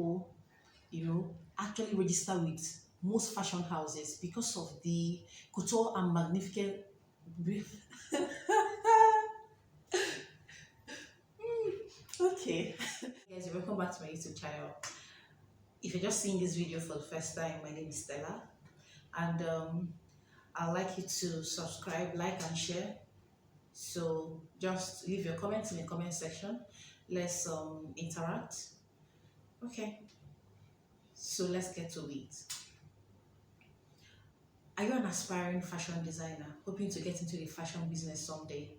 people, actually register with most fashion houses because of the couture and magnificent. Okay, guys, welcome back to my YouTube channel. If you're just seeing this video for the first time, my name is Stella, and I'd like you to subscribe, like, and share. So just leave your comments in the comment section. Let's interact. Okay, so let's get to it. Are you an aspiring fashion designer hoping to get into the fashion business someday?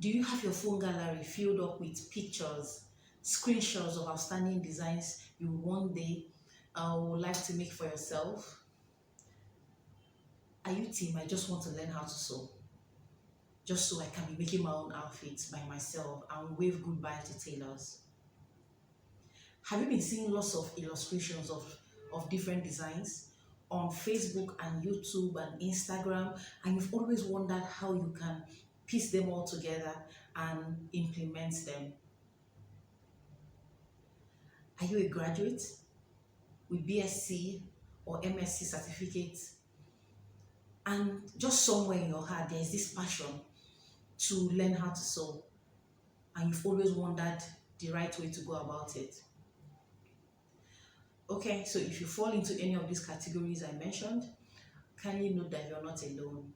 Do you have your phone gallery filled up with pictures, screenshots of outstanding designs you one day would like to make for yourself? Are you team, I just want to learn how to sew, just so I can be making my own outfits by myself and wave goodbye to tailors? Have you been seeing lots of illustrations of different designs on Facebook and YouTube and Instagram, and you've always wondered how you can piece them all together and implement them? Are you a graduate with BSc or MSc certificates, and just somewhere in your heart there is this passion to learn how to sew, and you've always wondered the right way to go about it? Okay, so if you fall into any of these categories I mentioned, kindly note that you're not alone.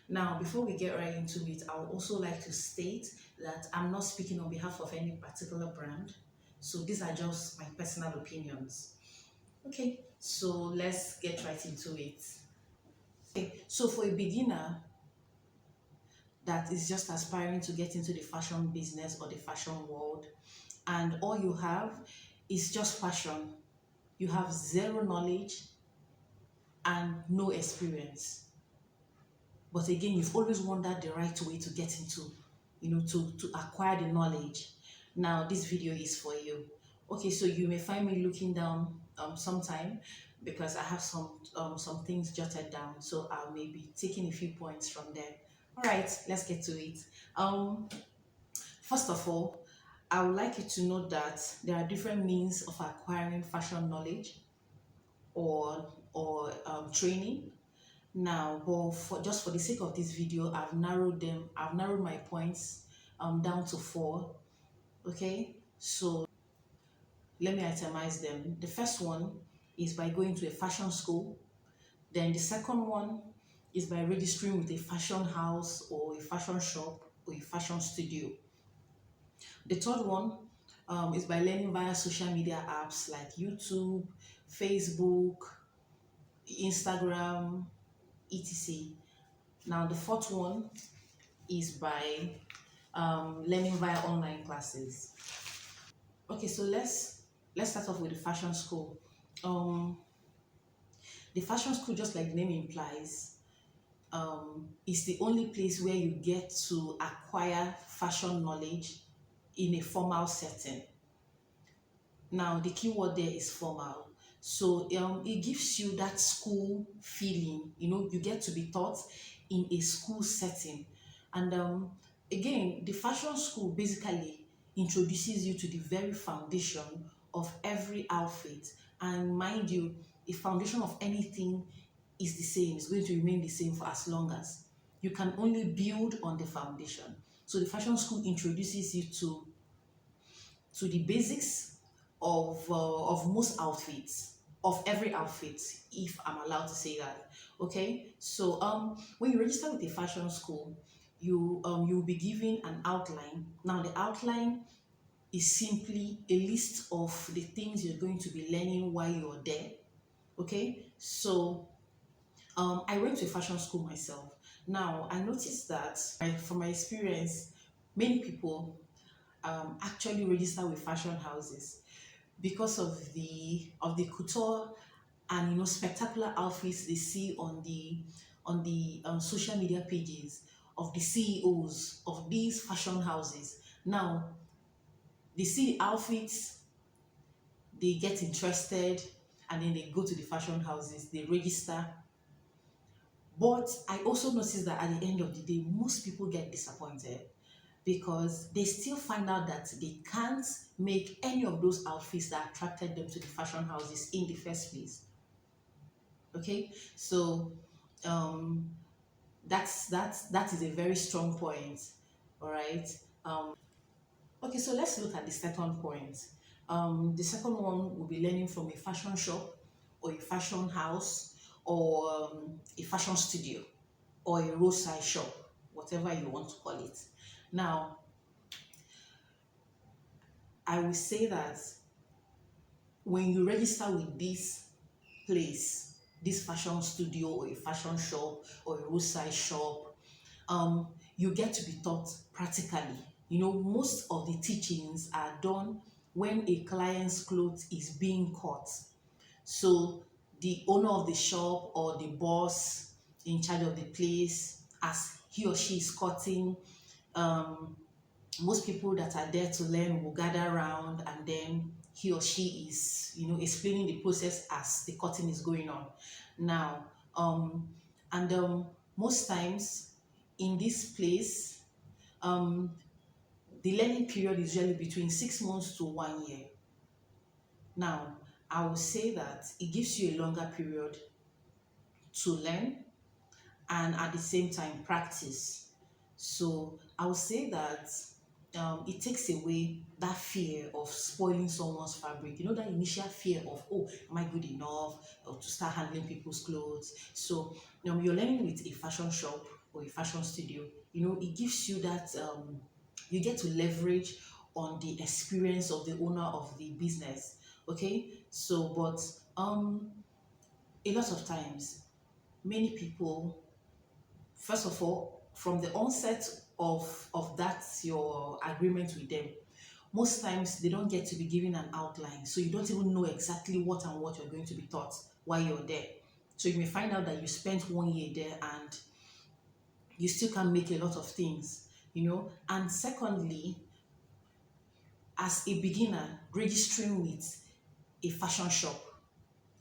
Now, before we get right into it, I would also like to state that I'm not speaking on behalf of any particular brand. So these are just my personal opinions. Okay, so let's get right into it. Okay, so for a beginner that is just aspiring to get into the fashion business or the fashion world, and all you have is just passion, you have zero knowledge and no experience, but again you've always wondered the right way to get into, to acquire the knowledge, now this video is for you. Okay, so you may find me looking down sometime because I have some things jotted down, so I may be taking a few points from there. All right, let's get to it. First of all, I would like you to know that there are different means of acquiring fashion knowledge or training. Now, but just for the sake of this video, I've narrowed my points down to four. Okay, so let me itemize them. The first one is by going to a fashion school. Then the second one is by registering with a fashion house or a fashion shop or a fashion studio. The third one is by learning via social media apps like YouTube, Facebook, Instagram, etc. Now, the fourth one is by learning via online classes. Okay, so let's start off with the fashion school. Um, the fashion school, just like the name implies, is the only place where you get to acquire fashion knowledge in a formal setting. Now, the key word there is formal. So it gives you that school feeling. You get to be taught in a school setting. And again, the fashion school basically introduces you to the very foundation of every outfit. And mind you, the foundation of anything is the same, it's going to remain the same for as long as you can only build on the foundation. So the fashion school introduces you to the basics of most outfits, of every outfit, if I'm allowed to say that. Okay, so when you register with a fashion school, you'll be given an outline. Now the outline is simply a list of the things you're going to be learning while you're there. Okay, so I went to a fashion school myself. Now I noticed that from my experience, many people actually register with fashion houses because of the couture and spectacular outfits they see on the social media pages of the CEOs of these fashion houses. Now they see the outfits, they get interested, and then they go to the fashion houses, they register. But I also noticed that at the end of the day, most people get disappointed because they still find out that they can't make any of those outfits that attracted them to the fashion houses in the first place. Okay, so um, that is a very strong point. All right. Okay, so let's look at the second point. The second one will be learning from a fashion shop or a fashion house or a fashion studio or a roadside shop, whatever you want to call it. Now, I will say that when you register with this place, this fashion studio or a fashion shop or a roadside shop, you get to be taught practically. You know, most of the teachings are done when a client's clothes is being cut. So the owner of the shop or the boss in charge of the place, as he or she is cutting, um, most people that are there to learn will gather around, and then he or she is, explaining the process as the cutting is going on. Now, and most times in this place, um, the learning period is usually between 6 months to 1 year. Now, I would say that it gives you a longer period to learn and at the same time practice. So I would say that it takes away that fear of spoiling someone's fabric. You know, that initial fear of, oh, am I good enough to start handling people's clothes? So you're learning with a fashion shop or a fashion studio. You know, it gives you that you get to leverage on the experience of the owner of the business. Okay, so but a lot of times, many people, first of all, from the onset of that your agreement with them, most times they don't get to be given an outline, so you don't even know exactly what and what you're going to be taught while you're there. So you may find out that you spent 1 year there and you still can make a lot of things, and secondly, as a beginner registering with a fashion shop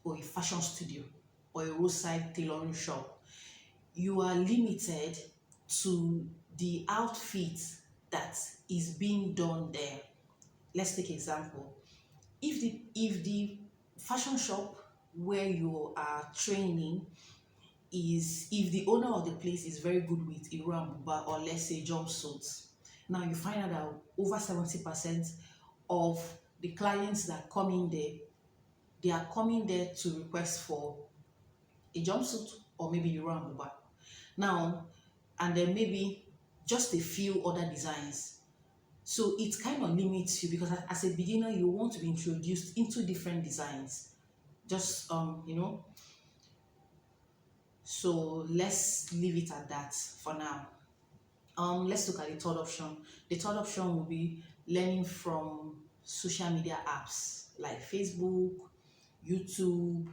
or a fashion studio or a roadside tailoring shop, you are limited to the outfit that is being done there. Let's take example. If the fashion shop where you are training is, if the owner of the place is very good with Iro and Buba, or let's say jumpsuits, now you find out that over 70% of the clients that come in there, they are coming there to request for a jumpsuit or maybe Iro and Buba. Now, and then maybe just a few other designs. So it kind of limits you, because as a beginner, you want to be introduced into different designs. Just so let's leave it at that for now. Let's look at the third option. The third option will be learning from social media apps like Facebook, YouTube,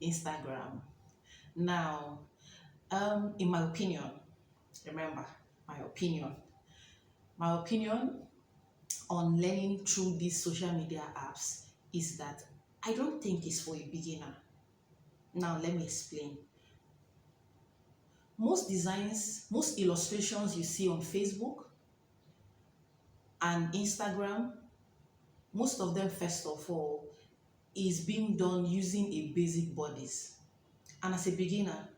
Instagram. Now, in my opinion, remember, my opinion, my opinion on learning through these social media apps is that I don't think it's for a beginner. Now, let me explain. Most designs, most illustrations you see on Facebook and Instagram, most of them, first of all, is being done using a basic bodice. And as a beginner,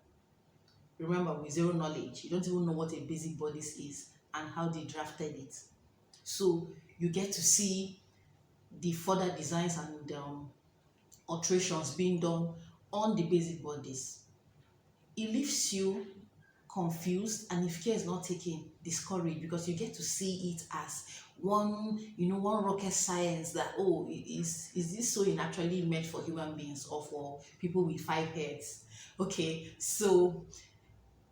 remember, with zero knowledge, you don't even know what a basic bodice is and how they drafted it. So you get to see the further designs and alterations being done on the basic bodies. It leaves you confused, and if care is not taken, discouraged, because you get to see it as one rocket science that, oh, is this so naturally meant for human beings or for people with 5 heads? Okay, so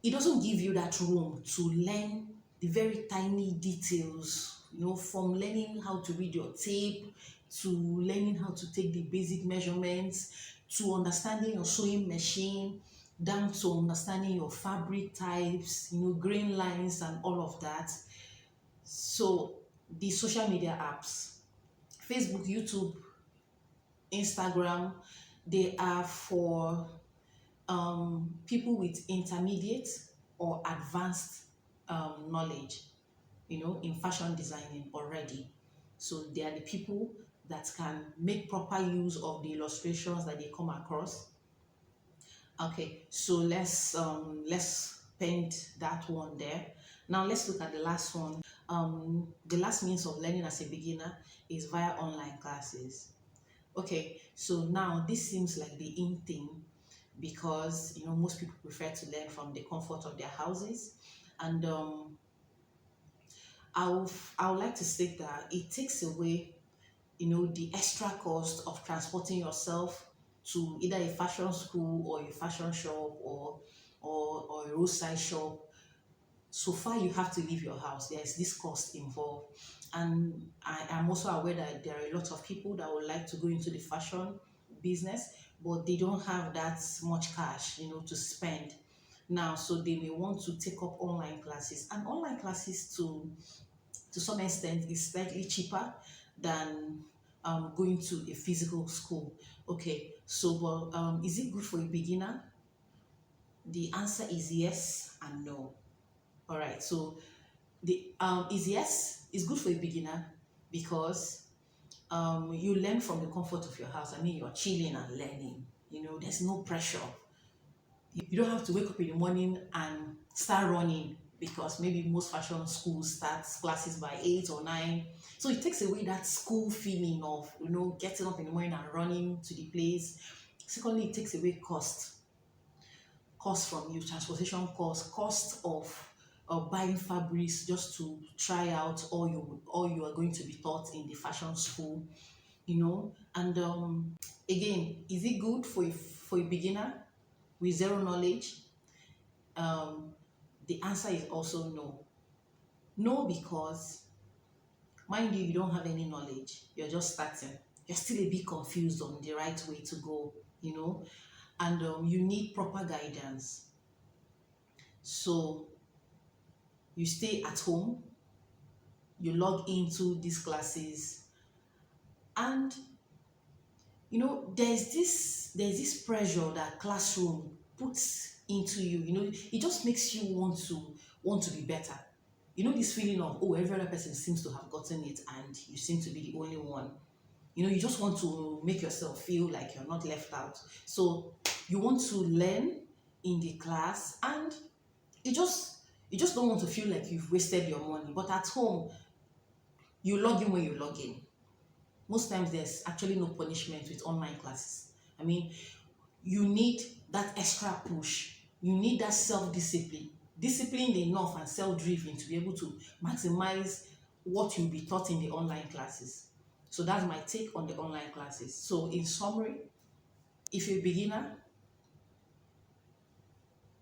it doesn't give you that room to learn the very tiny details, from learning how to read your tape, to learning how to take the basic measurements, to understanding your sewing machine, down to understanding your fabric types, grain lines and all of that. So the social media apps, Facebook, YouTube, Instagram, they are for people with intermediate or advanced knowledge. in fashion designing already. So they are the people that can make proper use of the illustrations that they come across. Okay, so let's paint that one there. Now let's look at the last one. The last means of learning as a beginner is via online classes. Okay, so now this seems like the in thing because most people prefer to learn from the comfort of their houses, and I would like to state that it takes away the extra cost of transporting yourself to either a fashion school or a fashion shop or a roadside shop. So far you have to leave your house. There is this cost involved, and I am also aware that there are a lot of people that would like to go into the fashion business, but they don't have that much cash to spend now, so they may want to take up online classes, and online classes to some extent is slightly cheaper than going to a physical school. Okay, so but is it good for a beginner? The answer is yes and no. All right, so the is yes, it's good for a beginner because you learn from the comfort of your house. I mean, you're chilling and learning. There's no pressure. You don't have to wake up in the morning and start running because maybe most fashion schools start classes by 8 or 9. So it takes away that school feeling of getting up in the morning and running to the place. Secondly, it takes away cost from you, transportation cost of buying fabrics just to try out all you are going to be taught in the fashion school. And again, is it good for a beginner with zero knowledge? um, the answer is also no. No, because mind you, you don't have any knowledge. You're just starting. You're still a bit confused on the right way to go, and you need proper guidance. So you stay at home, you log into these classes, and there's this pressure that classroom puts into you. It just makes you want to be better. This feeling of, oh, every other person seems to have gotten it and you seem to be the only one. You just want to make yourself feel like you're not left out. So you want to learn in the class, and you just don't want to feel like you've wasted your money. But at home, you log in when you log in. Most times there's actually no punishment with online classes. I mean, you need that extra push. You need that self-discipline, disciplined enough and self-driven to be able to maximize what you'll be taught in the online classes. So that's my take on the online classes. So in summary, if you're a beginner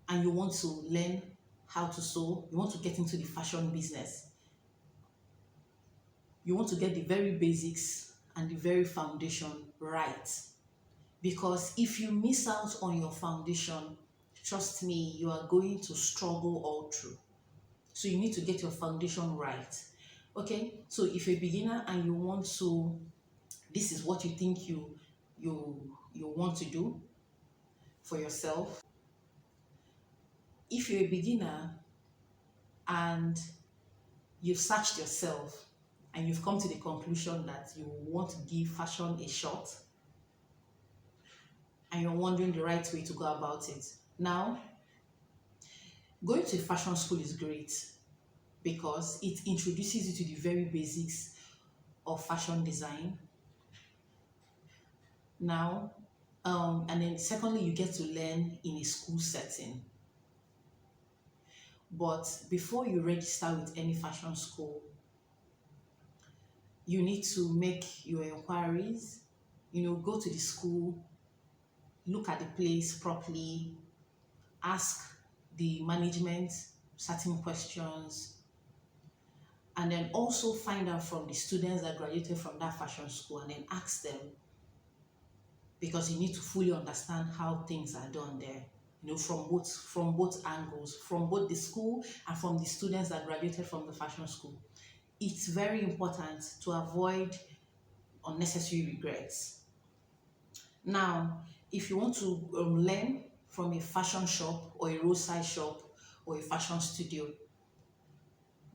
and you want to learn how to sew, you want to get into the fashion business, you want to get the very basics and the very foundation right. Because if you miss out on your foundation, trust me, you are going to struggle all through. So you need to get your foundation right. Okay, so if you're a beginner and you want to, this is what you think you want to do for yourself. If you're a beginner and you've searched yourself and you've come to the conclusion that you want to give fashion a shot, and you're wondering the right way to go about it. Now, going to a fashion school is great because it introduces you to the very basics of fashion design. Now, and then secondly, you get to learn in a school setting. But before you register with any fashion school, you need to make your inquiries, go to the school, look at the place properly, ask the management certain questions, and then also find out from the students that graduated from that fashion school and then ask them, because you need to fully understand how things are done there, from both angles, from both the school and from the students that graduated from the fashion school. It's very important to avoid unnecessary regrets. Now, if you want to learn from a fashion shop or a roadside shop or a fashion studio,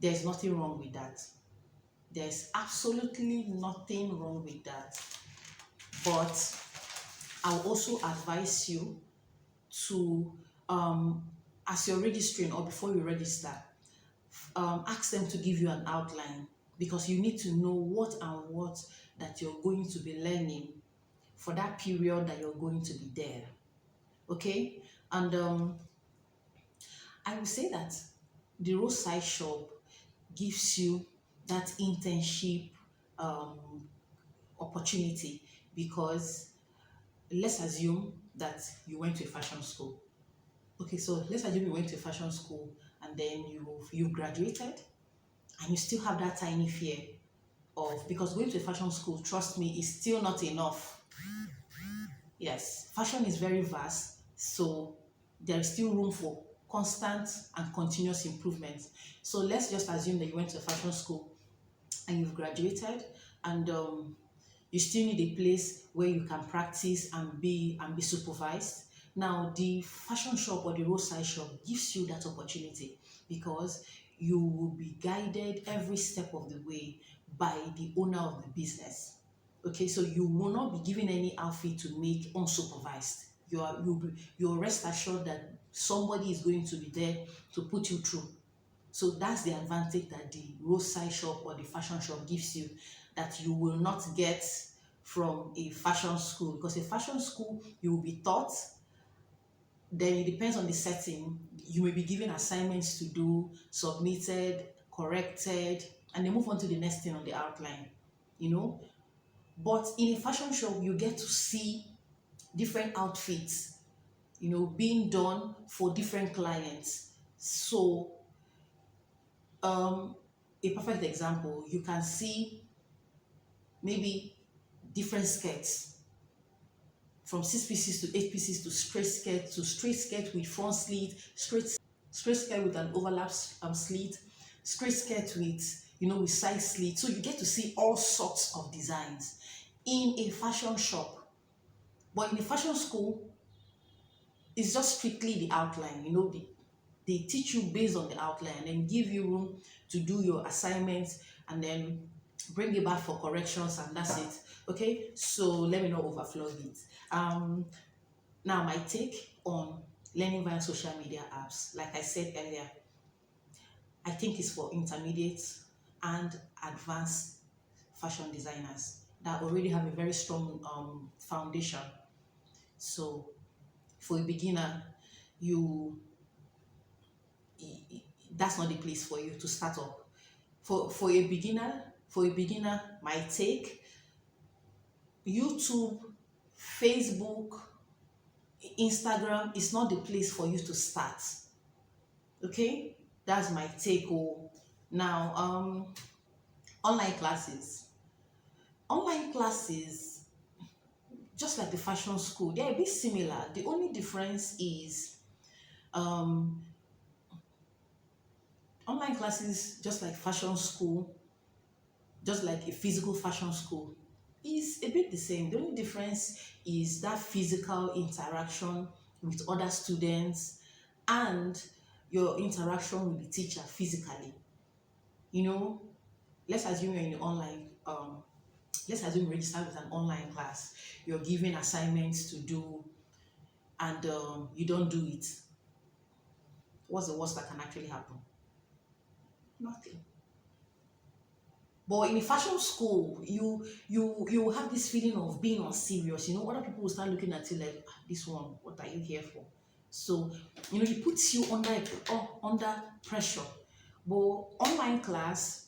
There's nothing wrong with that. There's absolutely nothing wrong with that. But I'll also advise you to, as you're registering or before you register, ask them to give you an outline, because you need to know what and what that you're going to be learning for that period that you're going to be there. Okay? And I will say that the roadside shop gives you that internship um, opportunity, because let's assume that you went to a fashion school. Okay, so let's assume you went to a fashion school and then you've graduated, and you still have that tiny fear of, because going to a fashion school, trust me, is still not enough. Yes, fashion is very vast, so there is still room for constant and continuous improvement. So let's just assume that you went to a fashion school and you've graduated, and you still need a place where you can practice and be supervised. Now, the fashion shop or the roadside shop gives you that opportunity, because you will be guided every step of the way by the owner of the business. Okay, so you will not be given any outfit to make unsupervised. You're rest assured that somebody is going to be there to put you through. So that's the advantage that the roadside shop or the fashion shop gives you, that you will not get from a fashion school. Because a fashion school, you will be taught, then it depends on the setting. You may be given assignments to do, submitted, corrected, and then move on to the next thing on the outline, you know. But in a fashion shop, you get to see different outfits, being done for different clients. So, a perfect example, you can see maybe different skirts, from 6 pieces to 8 pieces, to straight skirt with front slit, straight skirt with an overlap slit, straight skirt with side slit. So you get to see all sorts of designs in a fashion shop. But in a fashion school, it's just strictly the outline. They teach you based on the outline and then give you room to do your assignments and then bring it back for corrections, and that's it. Okay, so let me not overflow it. Now, my take on learning via social media apps, like I said earlier, I think it's for intermediate and advanced fashion designers that already have a very strong foundation. So for a beginner, you that's not the place for you to start up. For a beginner, my take: YouTube, Facebook, Instagram is not the place for you to start. Okay, that's my take. Oh, now, online classes. Online classes, just like the fashion school, they're a bit similar. The only difference is, um, online classes, just like fashion school, just like a physical fashion school, is a bit the same. The only difference is that physical interaction with other students and your interaction with the teacher physically. You know, let's assume you're in the online, let's assume you register with an online class. You're given assignments to do, and you don't do it. What's the worst that can actually happen? Nothing. But in a fashion school, you have this feeling of being unserious. Other people will start looking at you like, "Ah, this one, what are you here for?" So, it puts you under pressure. But online class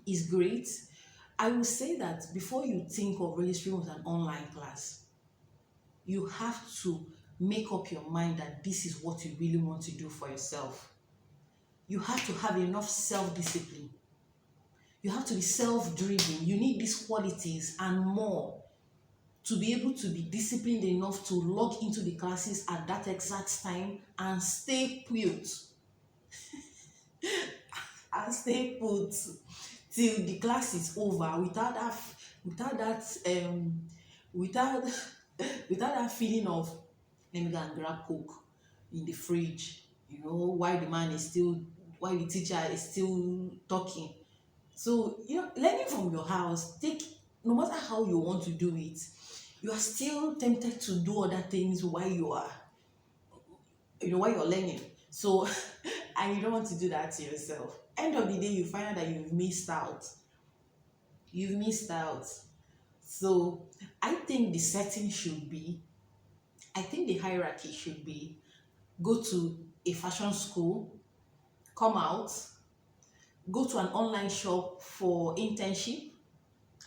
is great. I will say that before you think of registering with an online class, you have to make up your mind that this is what you really want to do for yourself. You have to have enough self-discipline. You have to be self-driven. You need these qualities and more to be able to be disciplined enough to log into the classes at that exact time and stay put till the class is over, without that without without that feeling of, let me go and grab coke in the fridge, while the man is still while the teacher is still talking. So, learning from your house, no matter how you want to do it, you are still tempted to do other things while while you're learning. So, and you don't want to do that to yourself. End of the day, you find out that you've missed out. You've missed out. So, I think the setting should be, I think the hierarchy should be go to a fashion school, come out, go to an online shop for internship.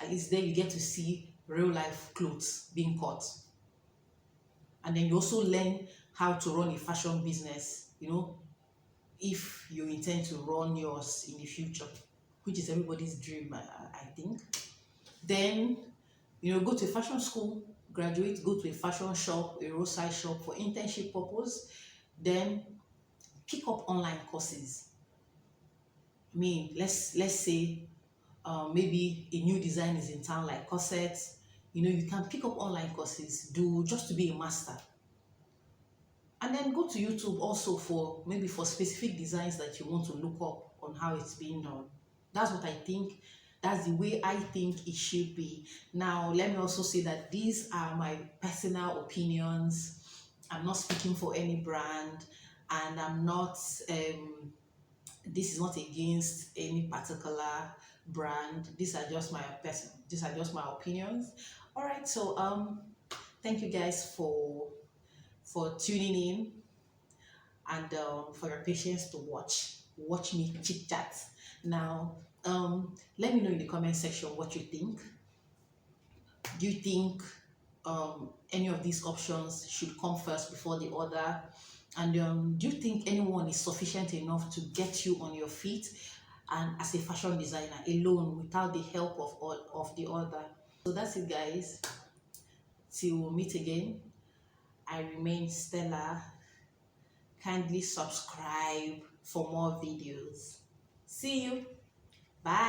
At least there you get to see real life clothes being cut. And then you also learn how to run a fashion business, if you intend to run yours in the future, which is everybody's dream, I think. Then, go to a fashion school, graduate, go to a fashion shop, a roadside shop for internship purpose. Then pick up online courses. I mean, let's say maybe a new design is in town like corsets. You can pick up online courses, do just to be a master. And then go to YouTube also for maybe for specific designs that you want to look up on how it's being done. That's what I think. That's the way I think it should be. Now, let me also say that these are my personal opinions. I'm not speaking for any brand, and I'm not, this is not against any particular brand. These are just my opinions. All right, so thank you guys for tuning in, and for your patience to watch me chit chat. Now, let me know in the comment section what you think. Do you think any of these options should come first before the other? And do you think anyone is sufficient enough to get you on your feet and as a fashion designer alone without the help of all of the other? So that's it, guys. Till we meet again, I remain Stella. Kindly subscribe for more videos. See you. Bye.